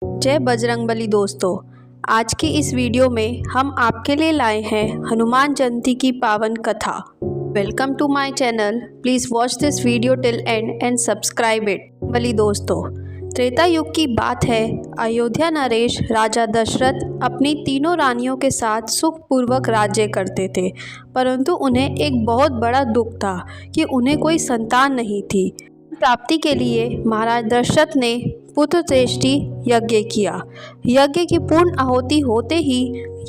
जय बजरंगबली दोस्तों, आज की इस वीडियो में हम आपके लिए लाए हैं हनुमान जयंती की पावन कथा। Welcome to my channel. Please watch this video till end end subscribe it. बली दोस्तों, त्रेता युग की बात है। अयोध्या नरेश राजा दशरथ अपनी तीनों रानियों के साथ सुखपूर्वक राज्य करते थे, परंतु उन्हें एक बहुत बड़ा दुख था कि उन्हें कोई संतान नहीं थी। प्राप्ति के लिए महाराज दशरथ ने पुत्र श्रेष्ठी यज्ञ किया। यज्ञ की पूर्ण आहुति होते ही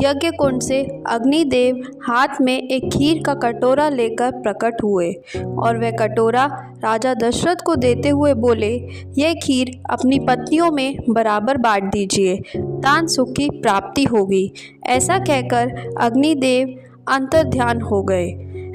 यज्ञ कुंड से अग्निदेव हाथ में एक खीर का कटोरा लेकर प्रकट हुए और वह कटोरा राजा दशरथ को देते हुए बोले, यह खीर अपनी पत्नियों में बराबर बांट दीजिए, संतान सुख की प्राप्ति होगी। ऐसा कहकर अग्निदेव अंतर्ध्यान हो गए।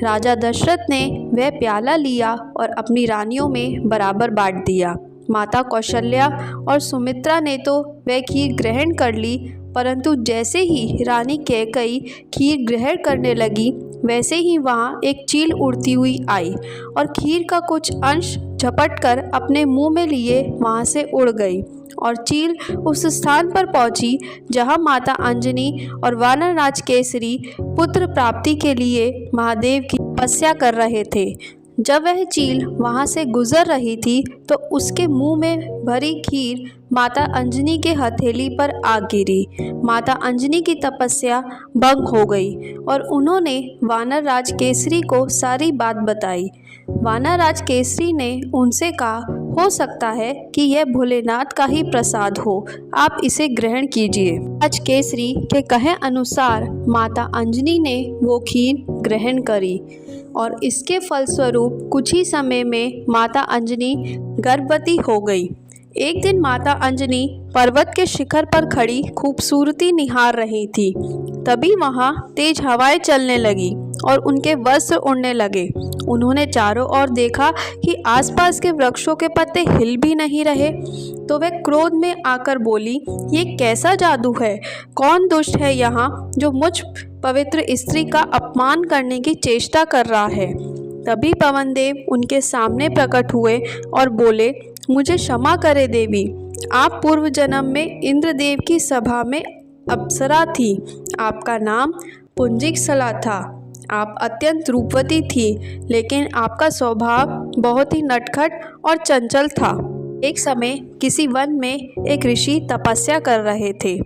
राजा दशरथ ने वह प्याला लिया और अपनी रानियों में बराबर बांट दिया। माता कौशल्या और सुमित्रा ने तो वह खीर ग्रहण कर ली, परंतु जैसे ही रानी कैकेयी खीर ग्रहण करने लगी, वैसे ही वहाँ एक चील उड़ती हुई आई और खीर का कुछ अंश झपट कर अपने मुंह में लिए वहाँ से उड़ गई और चील उस स्थान पर पहुंची जहाँ माता अंजनी और वानरराज केसरी पुत्र प्राप्ति के लिए महादेव की तपस्या कर रहे थे। जब वह चील वहाँ से गुजर रही थी तो उसके मुंह में भरी खीर माता अंजनी के हथेली पर आ गिरी। माता अंजनी की तपस्या भंग हो गई और उन्होंने वानरराज केसरी को सारी बात बताई। वानरराज केसरी ने उनसे कहा, हो सकता है कि यह भोलेनाथ का ही प्रसाद हो, आप इसे ग्रहण कीजिए। राज केसरी के कहे अनुसार माता अंजनी ने वो खीर ग्रहण करी और इसके फलस्वरूप कुछ ही समय में माता अंजनी गर्भवती हो गई। एक दिन माता अंजनी पर्वत के शिखर पर खड़ी खूबसूरती निहार रही थी। तभी वहाँ तेज हवाएं चलने लगी और उनके वस्त्र उड़ने लगे। उन्होंने चारों ओर देखा कि आसपास के वृक्षों के पत्ते हिल भी नहीं रहे, तो वह क्रोध में आकर बोली, ये कैसा जादू है? कौन दुष्ट है यहाँ जो मुझ पवित्र स्त्री का अपमान करने की चेष्टा कर रहा है? तभी पवनदेव उनके सामने प्रकट हुए और बोले, मुझे क्षमा करे देवी, आप पूर्व जन्म में इंद्रदेव की सभा में अप्सरा थी। आपका नाम पुंजिकसला था। आप अत्यंत रूपवती थी, लेकिन आपका स्वभाव बहुत ही नटखट और चंचल था। एक समय किसी वन में एक ऋषि तपस्या कर रहे थे।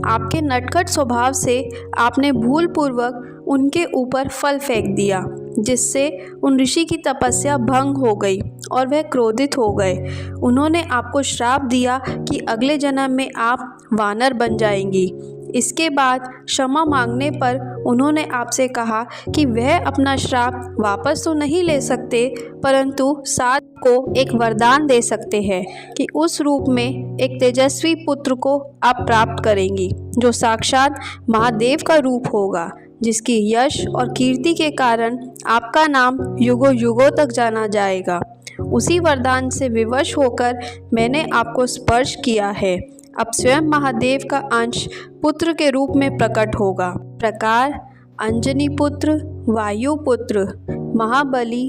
आपके नटखट स्वभाव से आपने भूलपूर्वक उनके ऊपर फल फेंक दिया, जिससे उन ऋषि की तपस्या भंग हो गई और वह क्रोधित हो गए। उन्होंने आपको श्राप दिया कि अगले जन्म में आप वानर बन जाएंगी। इसके बाद क्षमा मांगने पर उन्होंने आपसे कहा कि वह अपना श्राप वापस तो नहीं ले सकते, परंतु साथ को एक वरदान दे सकते हैं कि उस रूप में एक तेजस्वी पुत्र को आप प्राप्त करेंगी, जो साक्षात महादेव का रूप होगा, जिसकी यश और कीर्ति के कारण आपका नाम युगों युगों तक जाना जाएगा। उसी वरदान से विवश होकर मैंने आपको स्पर्श किया है। अब स्वयं महादेव का अंश पुत्र के रूप में प्रकट होगा। प्रकार अंजनी पुत्र, वायुपुत्र, महाबली,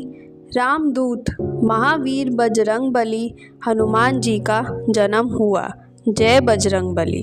रामदूत, महावीर बजरंगबली हनुमान जी का जन्म हुआ। जय बजरंगबली।